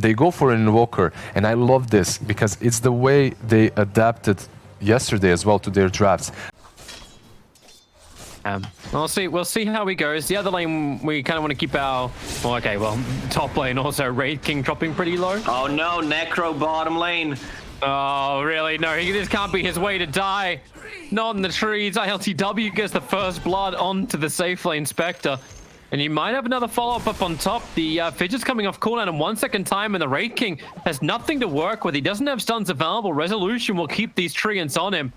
they go for an Invoker, and I love this because it's the way they adapted yesterday as well to their drafts. We'll see how he goes. The other lane, we kind of want to keep our... Well, top lane also, Raid King dropping pretty low. Oh no, Necro bottom lane. Oh, really? No, this can't be his way to die. Not in the trees. ILTW gets the first blood onto the safe lane Spectre. And you might have another follow-up up on top. The Fidget's coming off cooldown in 1 second time, and the Raid King has nothing to work with. He doesn't have stuns available. Resolution will keep these treants on him.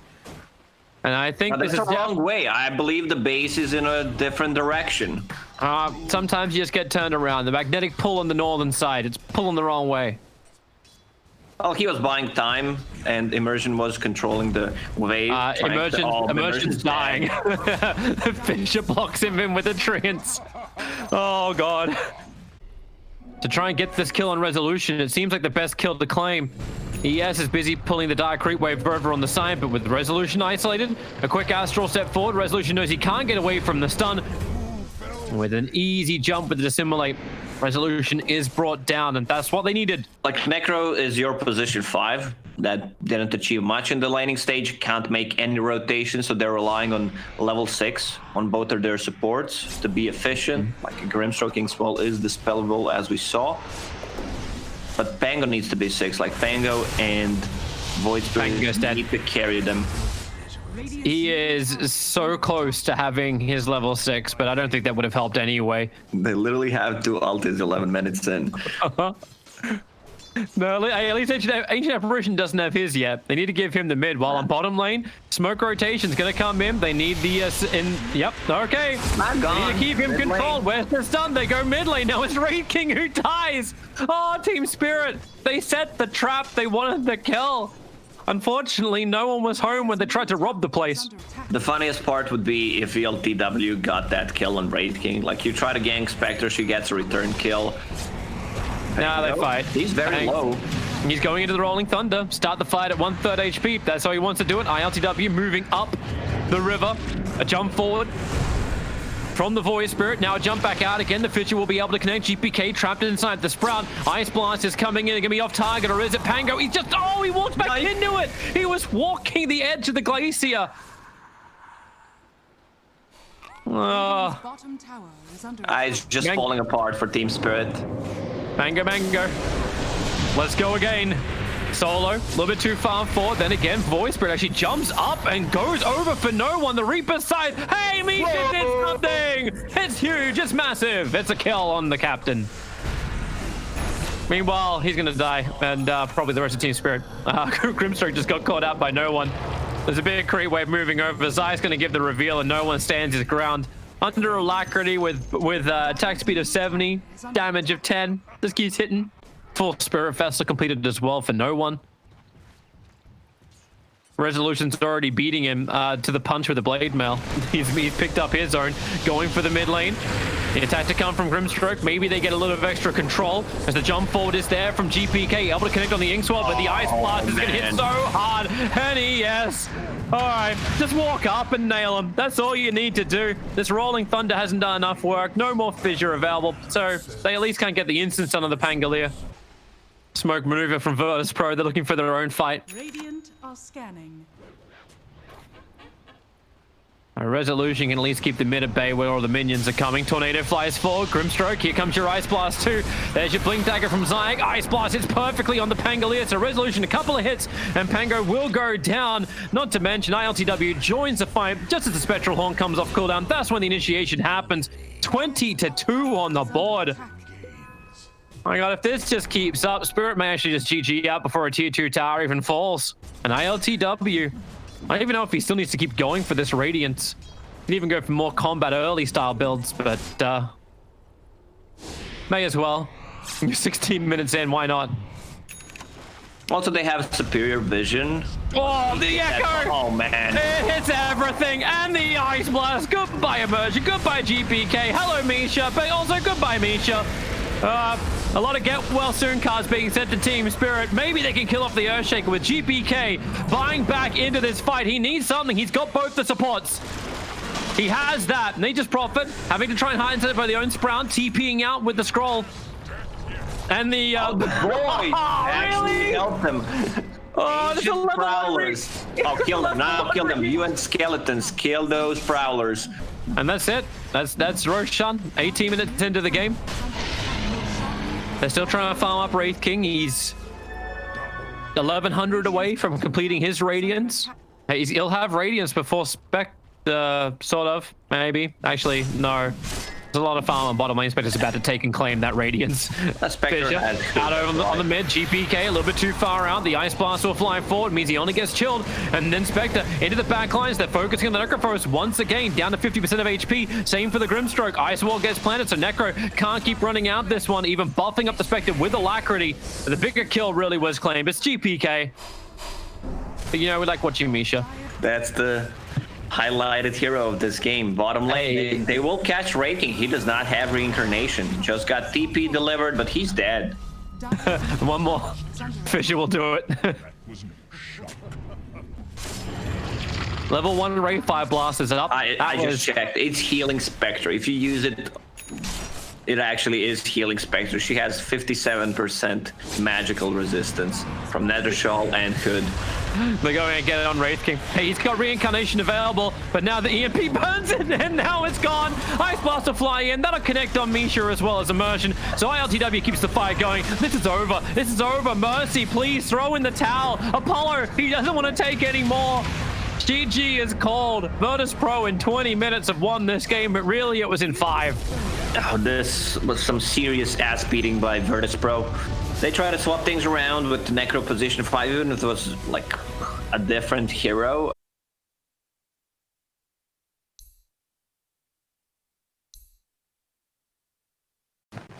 And I think this is the wrong way. I believe the base is in a different direction. Sometimes you just get turned around. The magnetic pull on the northern side, it's pulling the wrong way. Well, he was buying time, and Immersion was controlling the wave. Immersion's dying. The Fisher blocks him in with the treants. Oh, God. To try and get this kill on Resolution, it seems like the best kill to claim. ES is busy pulling the Dark Creep Wave over on the side, but with Resolution isolated, a quick Astral step forward. Resolution knows he can't get away from the stun. With an easy jump with the Dissimulate, Resolution is brought down, and that's what they needed. Like, Necro is your position 5. That didn't achieve much in the laning stage, can't make any rotation, so they're relying on level 6 on both of their supports to be efficient. Like, a Grimstroking Swell is dispellable, as we saw. But Pango needs to be 6, like Pango and Void Spirit need to carry them. He is so close to having his level 6, but I don't think that would have helped anyway. They literally have 2 ultis 11 minutes in. No, at least Ancient Apparition doesn't have his yet. They need to give him the mid, while on bottom lane, Smoke Rotation's gonna come in. They need the yep, okay. They need to keep him controlled. Where's the stun? They go mid lane. Now it's Raid King who dies. Oh, Team Spirit. They set the trap. They wanted the kill. Unfortunately, no one was home when they tried to rob the place. The funniest part would be if ELTW got that kill on Raid King. Like, you try to gank Spectre, she gets a return kill. Now they fight. He's very low. He's going into the Rolling Thunder. Start the fight at 1/3 HP. That's how he wants to do it. ILTW moving up the river. A jump forward from the Void Spirit. Now a jump back out again. The Fisher will be able to connect. GPK trapped inside the Sprout. Ice Blast is coming in. Gonna be off target, or is it Pango? He's just... Oh, he walked back into it. He was walking the edge of the glacier. It's just falling apart for Team Spirit. Mango. Let's go again. Solo, a little bit too far forward. Then again, Void Spirit actually jumps up and goes over for no one. The Reaper's side. Hey, Misha did something. It's huge. It's massive. It's a kill on the captain. Meanwhile, he's going to die. And probably the rest of Team Spirit. Grimstroke just got caught out by no one. There's a big creep wave moving over. Zai's going to give the reveal and no one stands his ground. Under Alacrity with attack speed of 70, damage of 10. Just keeps hitting. Full Spirit Vessel completed as well for no one. Resolution's already beating him to the punch with the Blade Mail. He's picked up his own, going for the mid lane. The attack to come from Grimstroke. Maybe they get a little bit of extra control as the jump forward is there from GPK. Able to connect on the Ink Swell, but the Ice Blast is going to hit so hard. And yes. All right, just walk up and nail him. That's all you need to do. This Rolling Thunder hasn't done enough work. No more Fissure available, so they at least can't get the instant stun on the Pangolier. Smoke maneuver from Virtus Pro. They're looking for their own fight. Radiant are scanning. Resolution can at least keep the mid at bay where all the minions are coming. Tornado flies forward. Grimstroke, here comes your Ice Blast too. There's your Blink Dagger from Zayak. Ice Blast hits perfectly on the Pangolier. So Resolution, a couple of hits, and Pango will go down. Not to mention, ILTW joins the fight just as the Spectral Horn comes off cooldown. That's when the initiation happens. 20-2 on the board. Oh my god, if this just keeps up, Spirit may actually just GG out before a tier 2 tower even falls. And ILTW, I don't even know if he still needs to keep going for this Radiance. He can even go for more combat early style builds, but may as well. You're 16 minutes in, why not? Also, they have superior vision. Oh, the Echo! Oh, man. It hits everything, and the Ice Blast. Goodbye, Immersion. Goodbye, GPK. Hello, Misha, but also goodbye, Misha. A lot of get well soon cards being sent to Team Spirit. Maybe they can kill off the Earthshaker with GPK buying back into this fight. He needs something. He's got both the supports. He has that. Nature's Prophet having to try and hide inside by the own Sprout, TPing out with the scroll. And the Boy, actually helped him. Oh, there's a Ancient level prowlers. Oh, kill them now! Kill them! You and skeletons, kill those prowlers. And that's it. That's Roshan. 18 minutes into the game. They're still trying to farm up Wraith King. He's 1100 away from completing his Radiance. He'll have Radiance before Spec, sort of, maybe. Actually, no. There's a lot of farm on bottom lane. Spectre's about to take and claim that Radiance. That Spectre Fisher has out over on the mid. GPK a little bit too far out. The Ice Blast will fly forward. Means he only gets chilled. And then Spectre into the back lines. They're focusing on the Necrophos once again. Down to 50% of HP. Same for the Grimstroke. Ice Wall gets planted. So Necro can't keep running out this one. Even buffing up the Spectre with Alacrity. But the bigger kill really was claimed. It's GPK. But, you know, we like watching Misha. That's the highlighted hero of this game. Bottom lane, they will catch Wraith King. He does not have reincarnation. Just got TP delivered, but he's dead. One more. Fisher will do it. Level 1 Wraith Fire Blast is up. I just checked. It's healing Spectre. If you use it, it actually is healing Spectre. She has 57% magical resistance from Nether Shawl and Hood. They're going to get it on Wraith King. Hey, he's got reincarnation available, but now the EMP burns it, and now it's gone. Ice Blast will fly in. That'll connect on Misha as well as Immersion. So ILTW keeps the fight going. This is over. This is over. Mercy, please throw in the towel. Apollo, he doesn't want to take any more. GG is called. Virtus Pro in 20 minutes have won this game, but really it was in 5. Oh, this was some serious ass beating by Virtus Pro. They try to swap things around with the Necro position 5, even if it was like a different hero.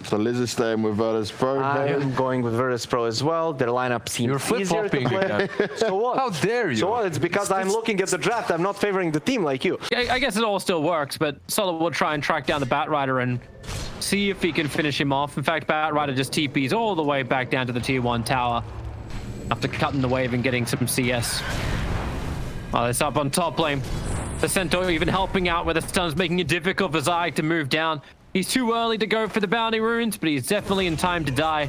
So Liz is staying with Virtus Pro. I am going with Virtus Pro as well. Their lineup seems You're easier to flip-flopping play. again. So what? How dare you? So what? It's because I'm looking at the draft. I'm not favoring the team like you. I guess it all still works, but Solid will try and track down the Batrider and see if he can finish him off. In fact, Batrider just TPs all the way back down to the tier 1 tower after cutting the wave and getting some CS. Oh, it's up on top lane. The Centaur even helping out with the stuns, making it difficult for Zayek to move down. He's too early to go for the bounty runes, but he's definitely in time to die.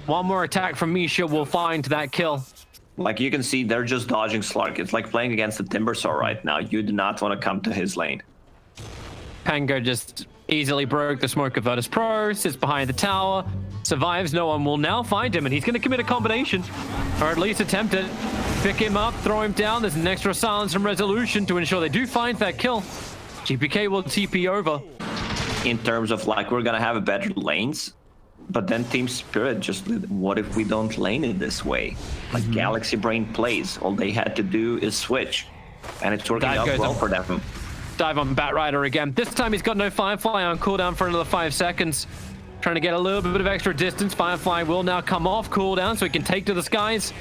One more attack from Misha will find that kill. Like you can see, they're just dodging Slark. It's like playing against the Timbersaw right now. You do not want to come to his lane. Pango just easily broke the smoke of Virtus Pro, sits behind the tower, survives. No one will now find him, and he's going to commit a combination, or at least attempt it. Pick him up, throw him down. There's an extra silence from Resolution to ensure they do find that kill. GPK will TP over. In terms of like, we're going to have a better lanes, but then Team Spirit just, what if we don't lane it this way? Like Galaxy Brain plays. All they had to do is switch, and it's working out well for them. Dive on Batrider again. This time he's got no Firefly on cooldown for another 5 seconds. Trying to get a little bit of extra distance. Firefly will now come off cooldown so he can take to the skies.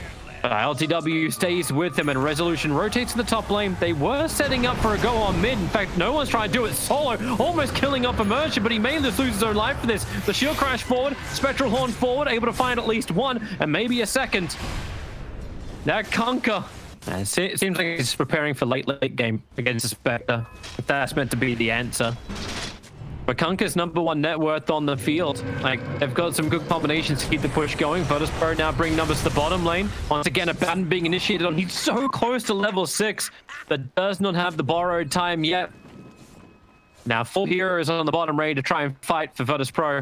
LTW stays with him, and Resolution rotates to the top lane. They were setting up for a go on mid. In fact, no one's trying to do it solo, almost killing off Immersion, but he may just lose his own life for this. The shield crash forward, Spectral Horn forward, able to find at least one, and maybe a second. That Kunkka. It seems like he's preparing for late game against the Spectre, if that's meant to be the answer. But Kunkka's #1 net worth on the field. Like, they've got some good combinations to keep the push going. Virtus Pro now bring numbers to the bottom lane. Once again, a pattern being initiated on. He's so close to level 6, but does not have the borrowed time yet. Now, 4 heroes on the bottom ready to try and fight for Virtus Pro.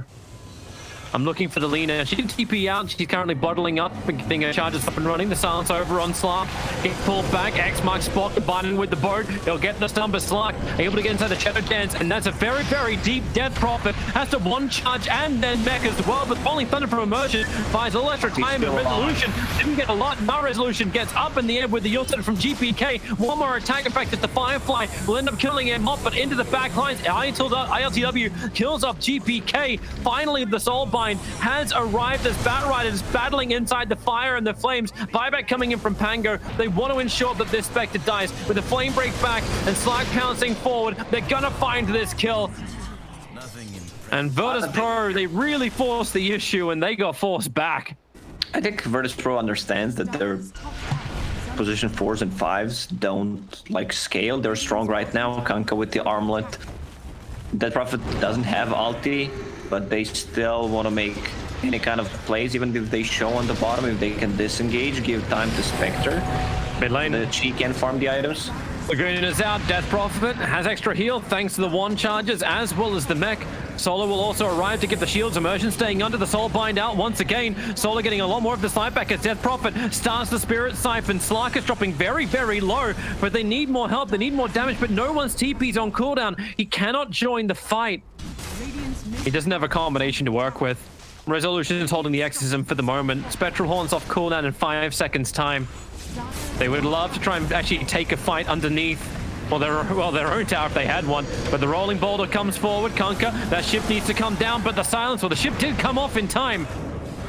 I'm looking for the Lina. She can TP out. She's currently bottling up and getting her charges up and running. The silence over on Slark. Get pulled back. X marks spot, combining with the boat. He'll get the stun, but Slark able to get inside the Shadow Dance, and that's a very, very deep death profit. Has to one charge and then mech as well, but only Thunder from Immersion finds a little extra time, and Resolution didn't get a lot. Now Resolution gets up in the air with the Ultimate from GPK. One more attack effect at the Firefly will end up killing him off, but into the back lines. ILTW kills off GPK. Finally, the Soul has arrived as Batrider is battling inside the fire and the flames. Buyback coming in from Pango. They want to ensure that this Spectre dies. With the flame break back and Slark pouncing forward, they're gonna find this kill. And Virtus Pro, they really forced the issue and they got forced back. I think Virtus Pro understands that their position 4s and 5s don't like scale. They're strong right now. Kunkka with the armlet. Death Prophet doesn't have ulti, but they still want to make any kind of plays, even if they show on the bottom, if they can disengage, give time to Spectre. Mid lane. That she can farm the items. Lagoon is out. Death Prophet has extra heal thanks to the one charges as well as the mech. Solo will also arrive to get the shields. Immersion staying under the soul bind out once again. Solo getting a lot more of the snipe back as Death Prophet starts the spirit siphon. Slark is dropping very, very low, but they need more help. They need more damage, but no one's TP's on cooldown. He cannot join the fight. He doesn't have a combination to work with. Resolution is holding the exorcism for the moment. Spectral Horn's off cooldown in 5 seconds time. They would love to try and actually take a fight underneath, well, their own tower if they had one. But the rolling boulder comes forward. Kunkka, that ship needs to come down, but the silence, well, the ship did come off in time.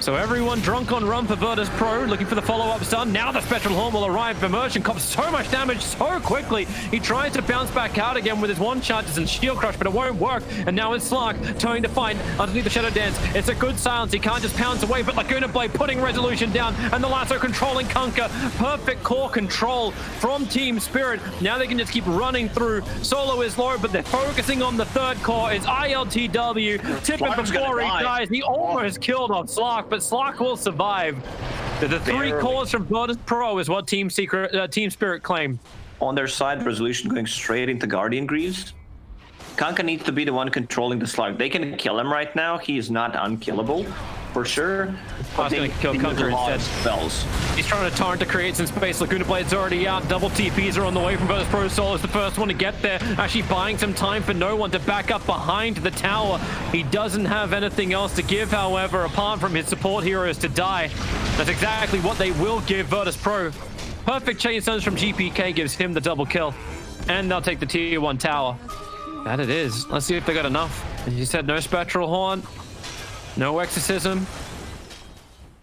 So everyone drunk on rum for Virtus Pro, looking for the follow-up stun. Now the Spectral Horn will arrive. Immersion cops so much damage so quickly. He tries to bounce back out again with his one charges and shield crush, but it won't work. And now it's Slark turning to fight underneath the Shadow Dance. It's a good silence. He can't just pounce away, but Laguna Blade putting Resolution down, and the lasso controlling Kunkka. Perfect core control from Team Spirit. Now they can just keep running through. Solo is low, but they're focusing on the third core. It's ILTW. Tipping before he dies. He almost killed off Slark, but Slark will survive. The three cores from Virtus Pro is what Team Spirit claim. On their side, Resolution going straight into Guardian Greaves. Kunkka needs to be the one controlling the Slark. They can kill him right now. He is not unkillable, for sure. I was going to kill Kunkka instead. Spells. He's trying to torrent to create some space. Laguna Blade's already out. Double TPs are on the way from Virtus Pro. Sol is the first one to get there. Actually buying some time for no one to back up behind the tower. He doesn't have anything else to give, however, apart from his support heroes to die. That's exactly what they will give Virtus Pro. Perfect chain stuns from GPK gives him the double kill. And they'll take the tier 1 tower. That it is. Let's see if they got enough. As you said, no Spectral Horn. No Exorcism.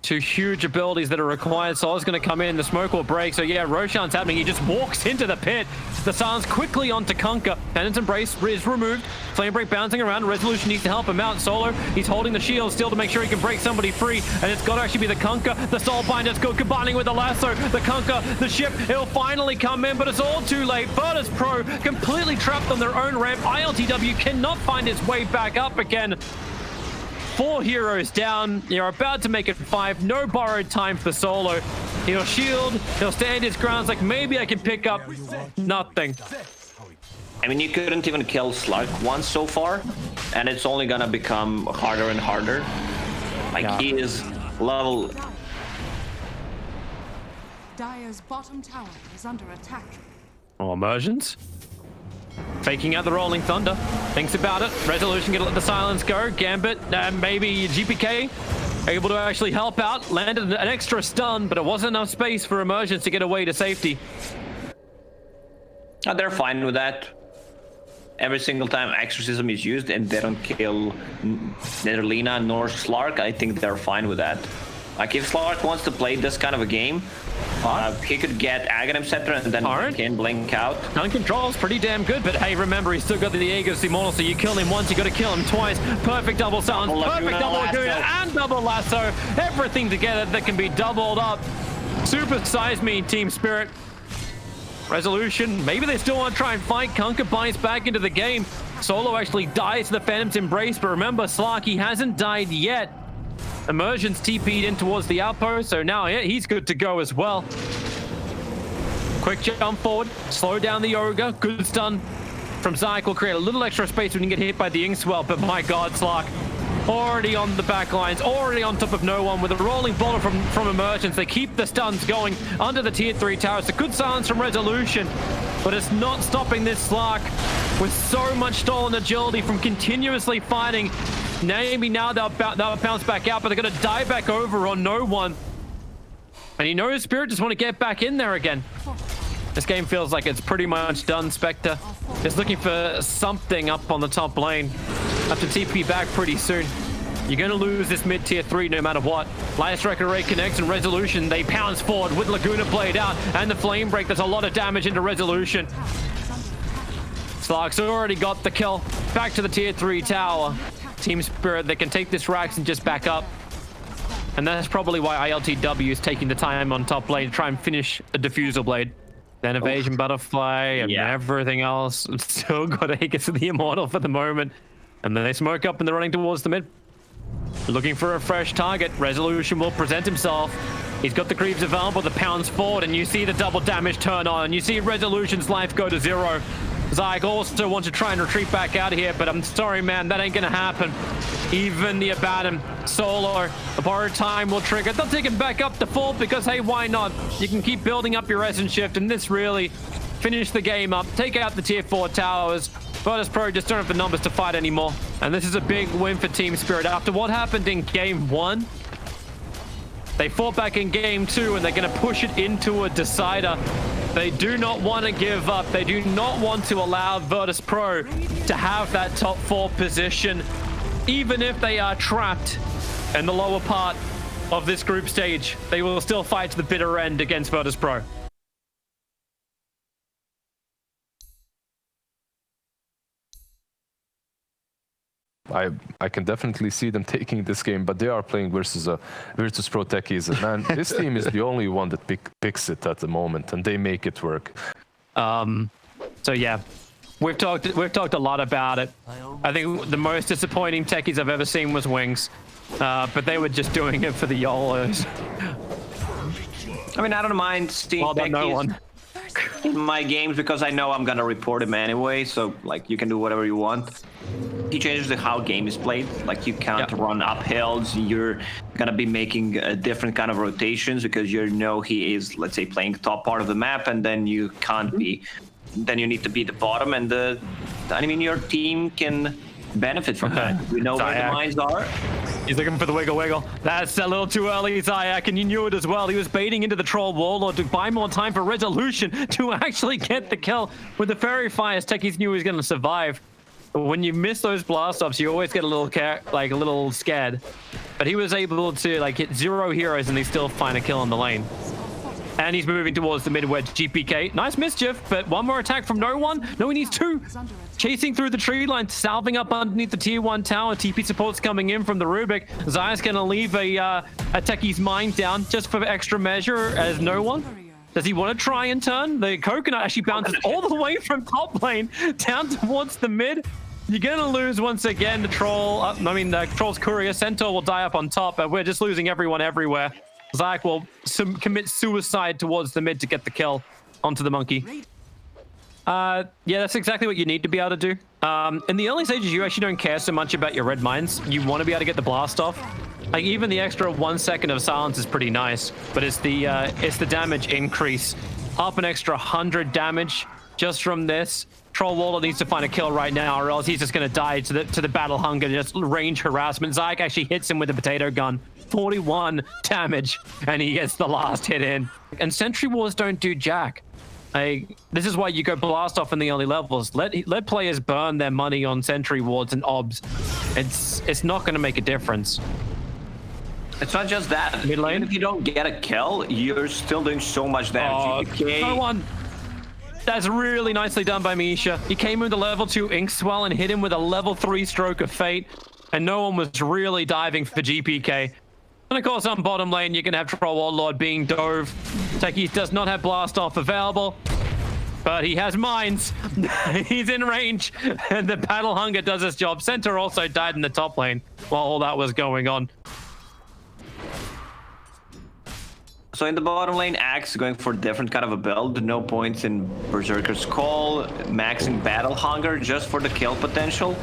2 huge abilities that are required. Sol's going to come in. The smoke will break. So yeah, Roshan's happening. He just walks into the pit. The silence quickly onto Kunkka. Penance Embrace is removed. Flame Break bouncing around. Resolution needs to help him out. Solo, he's holding the shield still to make sure he can break somebody free. And it's got to actually be the Kunkka. The Soul Binder's go combining with the lasso. The Kunkka, the ship, it'll finally come in, but it's all too late. Virtus Pro completely trapped on their own ramp. ILTW cannot find its way back up again. 4 heroes down. You're about to make it 5. No borrowed time for Solo. He'll shield. He'll stand his grounds like maybe I can pick up nothing. I mean, you couldn't even kill Slark once so far, and it's only gonna become harder and harder. Like, he is level... Dire's bottom tower is under attack. Oh, immersions. Faking out the Rolling Thunder. Thinks about it. Resolution gonna let the silence go. Gambit, maybe GPK able to actually help out. Landed an extra stun, but it wasn't enough space for Immersions to get away to safety. They're fine with that. Every single time Exorcism is used and they don't kill neither Lina nor Slark, I think they're fine with that. Like, if Slark wants to play this kind of a game, he could get Aghanim Scepter and then can blink out. Gun control's pretty damn good, but hey, remember, he's still got the Aegis Immortal, so you kill him once, you got to kill him twice. Perfect double silence, perfect double Laguna, and double lasso. Everything together that can be doubled up. Super size me, Team Spirit. Resolution, maybe they still want to try and fight. Kunkka bites back into the game. Solo actually dies to the Phantom's Embrace, but remember, Slark, he hasn't died yet. Immersion's TP'd in towards the outpost, so now he's good to go as well. Quick jump forward, slow down the Ogre, good stun from Zyke will create a little extra space when you get hit by the Inkswell, but my god, Slark already on the back lines, already on top of no one with a rolling boulder from Emergence. They keep the stuns going under the tier 3 tower. It's a good silence from Resolution, but it's not stopping this Slark with so much stolen agility from continuously fighting. Maybe now they'll bounce back out, but they're going to die back over on no one. And you know Spirit just want to get back in there again. This game feels like it's pretty much done. Spectre is looking for something up on the top lane. Have to TP back pretty soon. You're going to lose this mid-tier 3 no matter what. Light Strike Array connects and Resolution, they pounce forward with Laguna Blade out and the Flame Break. There's a lot of damage into Resolution. Slark's already got the kill. Back to the tier 3 tower. Team Spirit, they can take this Rax and just back up. And that's probably why ILTW is taking the time on top lane to try and finish a Diffusal Blade. Then Evasion Butterfly and everything else. It's still got Aegis of the Immortal for the moment. And then they smoke up and they're running towards the mid. Looking for a fresh target. Resolution will present himself. He's got the creeps available, the pounds forward, and you see the double damage turn on. You see Resolution's life go to 0. Zyek also wants to try and retreat back out of here, but I'm sorry, man, that ain't gonna happen. Even the Abaddon solo, a borrowed time will trigger. They'll take him back up to full because, hey, why not? You can keep building up your essence shift, and this really finish the game up. Take out the tier 4 towers. Virtus Pro just don't have the numbers to fight anymore. And this is a big win for Team Spirit. After what happened in Game 1, they fought back in Game 2, and they're going to push it into a decider. They do not want to give up. They do not want to allow Virtus Pro to have that top 4 position, even if they are trapped in the lower part of this group stage. They will still fight to the bitter end against Virtus Pro. I can definitely see them taking this game, but they are playing versus a Virtus Pro techies. Man, this team is the only one that picks it at the moment, and they make it work. So yeah, we've talked a lot about it. I think the most disappointing techies I've ever seen was Wings, but they were just doing it for the YOLOs. I mean, I don't mind seeing techies in my games because I know I'm gonna report him anyway, so like you can do whatever you want. He changes how game is played. Like you can't run uphills. You're gonna be making different kind of rotations because you know he is, let's say, playing top part of the map, and then you can't be. Then you need to be the bottom, and I mean your team can benefit from that. We know where the mines are. He's looking for the wiggle. That's a little too early, Zayak, and you knew it as well. He was baiting into the Troll Warlord to buy more time for Resolution to actually get the kill. With the Fairy Fires, techies knew he was going to survive. But when you miss those blast offs, you always get a little scared. But he was able to hit 0 heroes, and they still find a kill on the lane. And he's moving towards the mid-wedge GPK. Nice mischief, but one more attack from no one. No, he needs 2. Chasing through the tree line, salving up underneath the tier 1 tower. TP support's coming in from the Rubik. Zaya's gonna leave a techie's mine down just for extra measure as no one. Does he want to try and turn? The coconut actually bounces all the way from top lane down towards the mid. You're gonna lose once again. The troll, the troll's courier Centaur will die up on top, but we're just losing everyone everywhere. Zayak will commit suicide towards the mid to get the kill onto the monkey. Yeah, that's exactly what you need to be able to do. In the early stages, you actually don't care so much about your red mines. You want to be able to get the blast off. Like even the extra 1 second of silence is pretty nice, but it's the damage increase. Up an extra 100 damage just from this. Troll Warlord needs to find a kill right now, or else he's just going to die to the battle hunger, just range harassment. Zayak actually hits him with a potato gun. 41 damage, and he gets the last hit in. And Sentry Wars don't do jack. This is why you go blast off in the early levels. Let players burn their money on Sentry Wards and obs. It's not going to make a difference. It's not just that. Mid lane? Even if you don't get a kill, you're still doing so much damage. No one. That's really nicely done by Misha. He came into level 2 Inkswell and hit him with a level 3 Stroke of Fate, and no one was really diving for GPK. And of course, on bottom lane, you can have Troll Warlord being dove. Techie does not have blast off available, but he has mines. He's in range, and the battle hunger does its job. Centaur also died in the top lane while all that was going on. So in the bottom lane, Axe going for a different kind of a build. No points in Berserker's Call, maxing battle hunger just for the kill potential.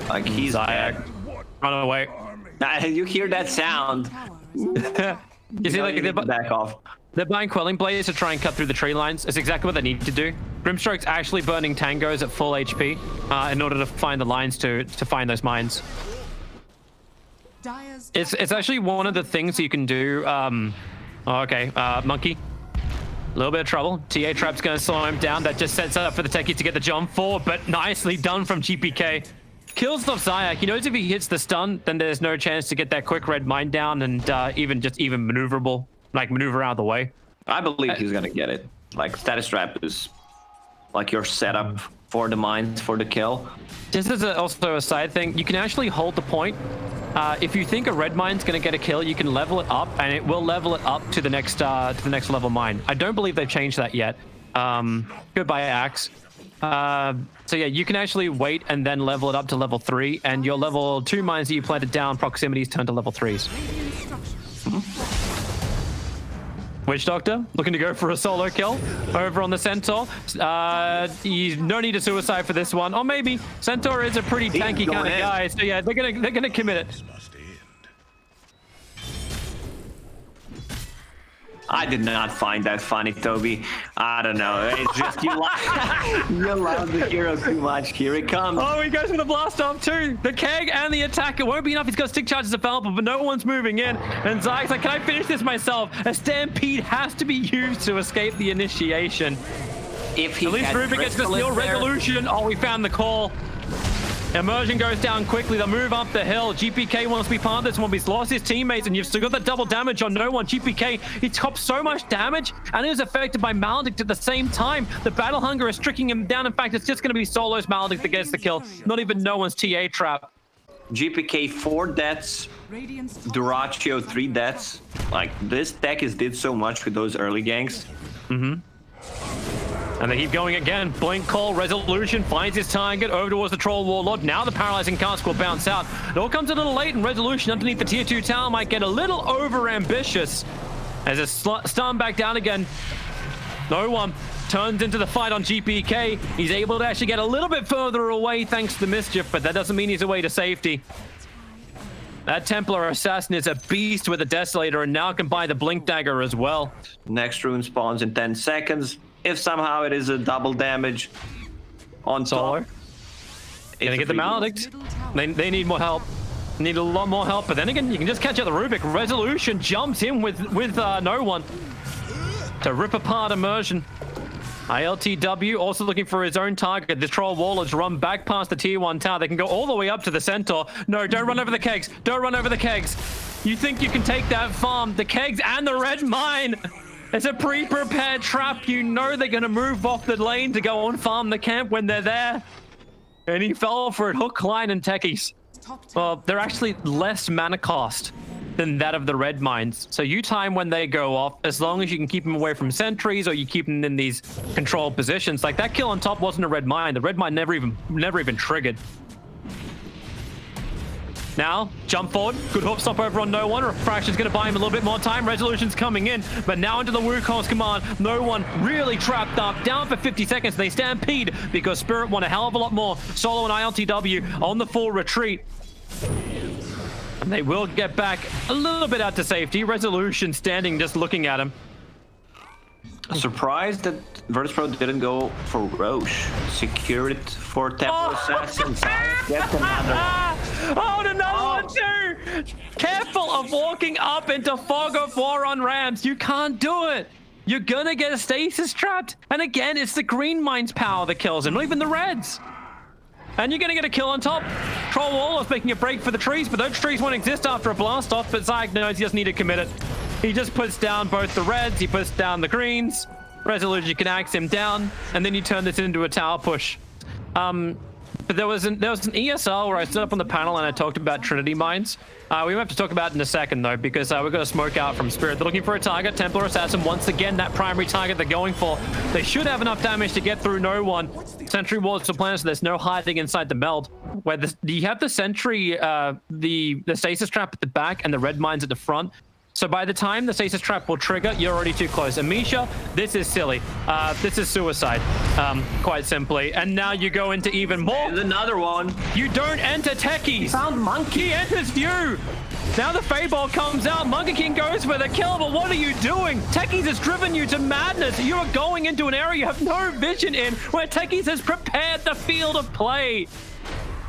Like he's dead. Run away. You hear that sound. You see, like they're back off. They're buying Quelling Blades to try and cut through the tree lines. It's exactly what they need to do. Grimstroke's actually burning tangos at full HP in order to find the lines to find those mines. It's actually one of the things you can do. Monkey. A little bit of trouble. TA Trap's going to slow him down. That just sets up for the techie to get the jump forward, but nicely done from GPK. Kills off Zayak. He knows if he hits the stun, then there's no chance to get that quick red mine down and even maneuverable, like maneuver out of the way. I believe he's going to get it. Like Status Trap is like your setup for the mines for the kill. This is also a side thing. You can actually hold the point. If you think a red mine's going to get a kill, you can level it up, and it will level it up to the next level mine. I don't believe they've changed that yet. Goodbye, Axe. So yeah, you can actually wait and then level it up to level 3, and your level 2 mines that you planted down proximities turn to level 3s. Witch Doctor looking to go for a solo kill over on the Centaur. No need to suicide for this one, or maybe Centaur is a pretty tanky kind of guy, so yeah, they're gonna commit it. I did not find that funny, Toby. I don't know. It's just you love the hero too much. Here it comes. Oh, he goes for the blast off too. The keg and the attack. It won't be enough. He's got stick charges available, but no one's moving in. And Zayek's like, can I finish this myself? A stampede has to be used to escape the initiation. If he At least Ruben gets the steal resolution. Oh, we found the call. Immersion goes down quickly. They'll move up the hill. GPK wants to be part of this one, but he's lost his teammates, and you've still got the double damage on no one. GPK, he topped so much damage, and he was affected by Maledict at the same time. The battle hunger is striking him down. In fact, it's just going to be Solo's Maledict that gets the kill. Not even no one's TA trap. GPK 4 deaths, Duraccio 3 deaths. Like, this deck did so much with those early ganks. And they keep going again. Blink call, resolution, finds his target over towards the Troll Warlord. Now the paralyzing cask will bounce out. It all comes a little late, and resolution underneath the tier 2 tower might get a little over ambitious. As it's stun back down again. No one turns into the fight on GPK. He's able to actually get a little bit further away thanks to the mischief, but that doesn't mean he's away to safety. That Templar Assassin is a beast with a Desolator, and now can buy the Blink Dagger as well. Next rune spawns in 10 seconds. If somehow it is a double damage on Solo. top. Gonna get the Maledict. They need more help. Need a lot more help, but then again, you can just catch out the Rubik. Resolution jumps in with no one to rip apart Immersion. ILTW also looking for his own target. The Troll Warlords run back past the tier 1 tower. They can go all the way up to the Centaur. No, don't run over the kegs. Don't run over the kegs. You think you can take that farm? The kegs and the red mine. It's a pre-prepared trap. You know they're going to move off the lane to go on farm the camp when they're there. And he fell for it. Hook, line, and techies. Well, they're actually less mana cost than that of the red mines. So you time when they go off, as long as you can keep them away from sentries or you keep them in these controlled positions. Like that kill on top wasn't a red mine. The red mine never even triggered. Now, jump forward. Good hook stop over on no one. Refraction's going to buy him a little bit more time. Resolution's coming in, but now into the Wukong's command. No one really trapped up. Down for 50 seconds. They stampede because Spirit want a hell of a lot more. Solo and ILTW on the full retreat. And they will get back a little bit out to safety. Resolution standing just looking at him. Surprised that Virtus.pro didn't go for Roche. Secure it for Temple Assassins. Get another one. Oh, another one too! Careful of walking up into Fog of War on ramps. You can't do it. You're gonna get a stasis trapped. And again, it's the green mine's power that kills him, not even the reds. And you're gonna get a kill on top. Troll Warlord's making a break for the trees, but those trees won't exist after a blast off. But Zayek knows he doesn't need to commit it. He just puts down both the reds, he puts down the greens. Resolution can axe him down, and then you turn this into a tower push. But there was an ESL where I stood up on the panel and I talked about Trinity mines. We won't have to talk about it in a second though, because we've got a smoke out from Spirit. They're looking for a target. Templar Assassin, once again, that primary target they're going for. They should have enough damage to get through no one. Sentry walls are planted, so there's no hiding inside the meld. Where you have the sentry, the stasis trap at the back and the red mines at the front. So by the time the stasis trap will trigger, you're already too close. Amisha, this is silly. This is suicide, quite simply. And now you go into even more. There's another one. You don't enter techies. Found Monkey. He enters you. Now the Fable comes out. Monkey King goes for the kill, but what are you doing? Techies has driven you to madness. You are going into an area you have no vision in, where Techies has prepared the field of play.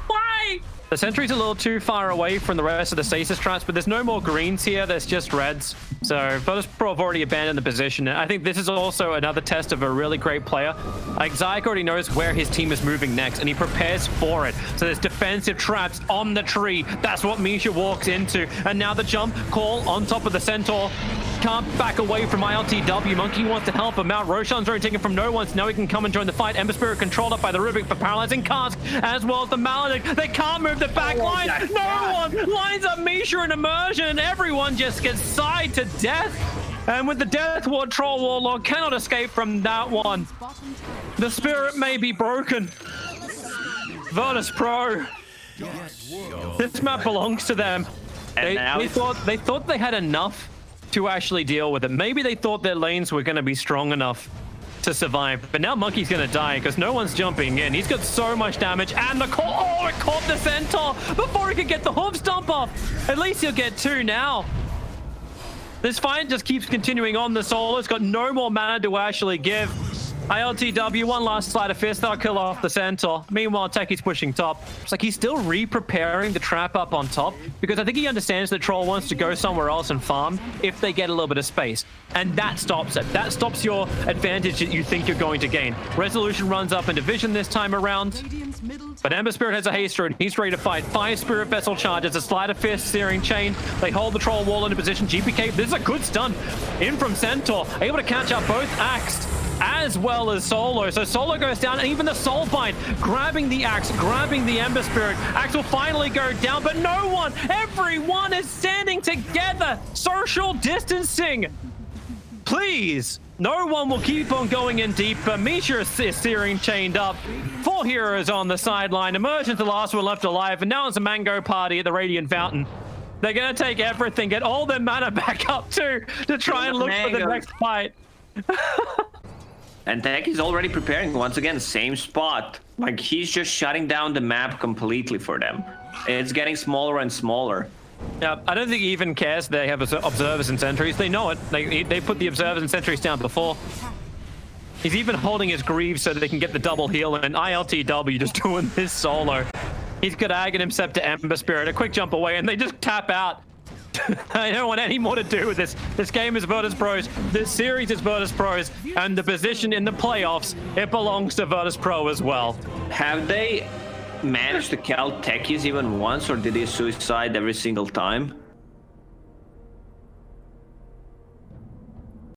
Why? The sentry's a little too far away from the rest of the stasis traps, but there's no more greens here. There's just reds. So Virtus.pro have already abandoned the position. And I think this is also another test of a really great player. Like Zayek already knows where his team is moving next, and he prepares for it. So there's defensive traps on the tree. That's what Misha walks into. And now the jump call on top of the Centaur. Can't back away from ILTW. Monkey wants to help him out. Roshan's already taken from no one, so now he can come and join the fight. Ember Spirit controlled up by the Rubik for paralyzing cask, as well as the Maledict. They can't move the back line. No one lines up Misha and Immersion, and everyone just gets sighed to death. And with the Death Ward Troll Warlord, cannot escape from that one. Bottom tower. The spirit may be broken. Virtus Pro. This map belongs to them. And now They thought they had enough to actually deal with it. Maybe they thought their lanes were going to be strong enough to survive. But now Monkey's going to die because no one's jumping in. He's got so much damage. And the call. Oh, it caught the Centaur before he could get the hoof stomp off. At least he'll get 2 now. This fight just keeps continuing on. The Solo's got no more mana to actually give. ILTW, one last sleight of fist, that'll kill off the Centaur. Meanwhile, Techie's pushing top. It's like he's still re-preparing the trap up on top because I think he understands that Troll wants to go somewhere else and farm if they get a little bit of space. And that stops it. That stops your advantage that you think you're going to gain. Resolution runs up into vision this time around. Radiant's middle But tower. Ember Spirit has a haste rune. He's ready to fight. 5 Spirit Vessel charges, a sleight of fist, searing chain. They hold the Troll Wall into position. GPK, this is a good stun. In from Centaur, able to catch up both Axed as well as Solo. So Solo goes down, and even the Soulbind grabbing the Axe, grabbing the Ember Spirit. Axe will finally go down, but no one, everyone is standing together. Social distancing. Please. No one will keep on going in deeper. Misha is searing chained up. 4 heroes on the sideline. Emergence, the last one left alive, and now it's a mango party at the Radiant Fountain. They're going to take everything, get all their mana back up too, to try and look for the Mango. next fight. And Tech is already preparing once again, same spot. Like he's just shutting down the map completely for them. It's getting smaller and smaller. Yeah, I don't think he even cares they have observers and sentries. They know it. They put the observers and sentries down before. He's even holding his greaves so that they can get the double heal, and ILTW just doing this solo. He's got Aghanim Scepter, Ember Spirit, a quick jump away, and they just tap out. I don't want any more to do with this. This game is Virtus Pro's. This series is Virtus Pro's. And the position in the playoffs, it belongs to Virtus Pro as well. Have they managed to kill Techies even once, or did they suicide every single time?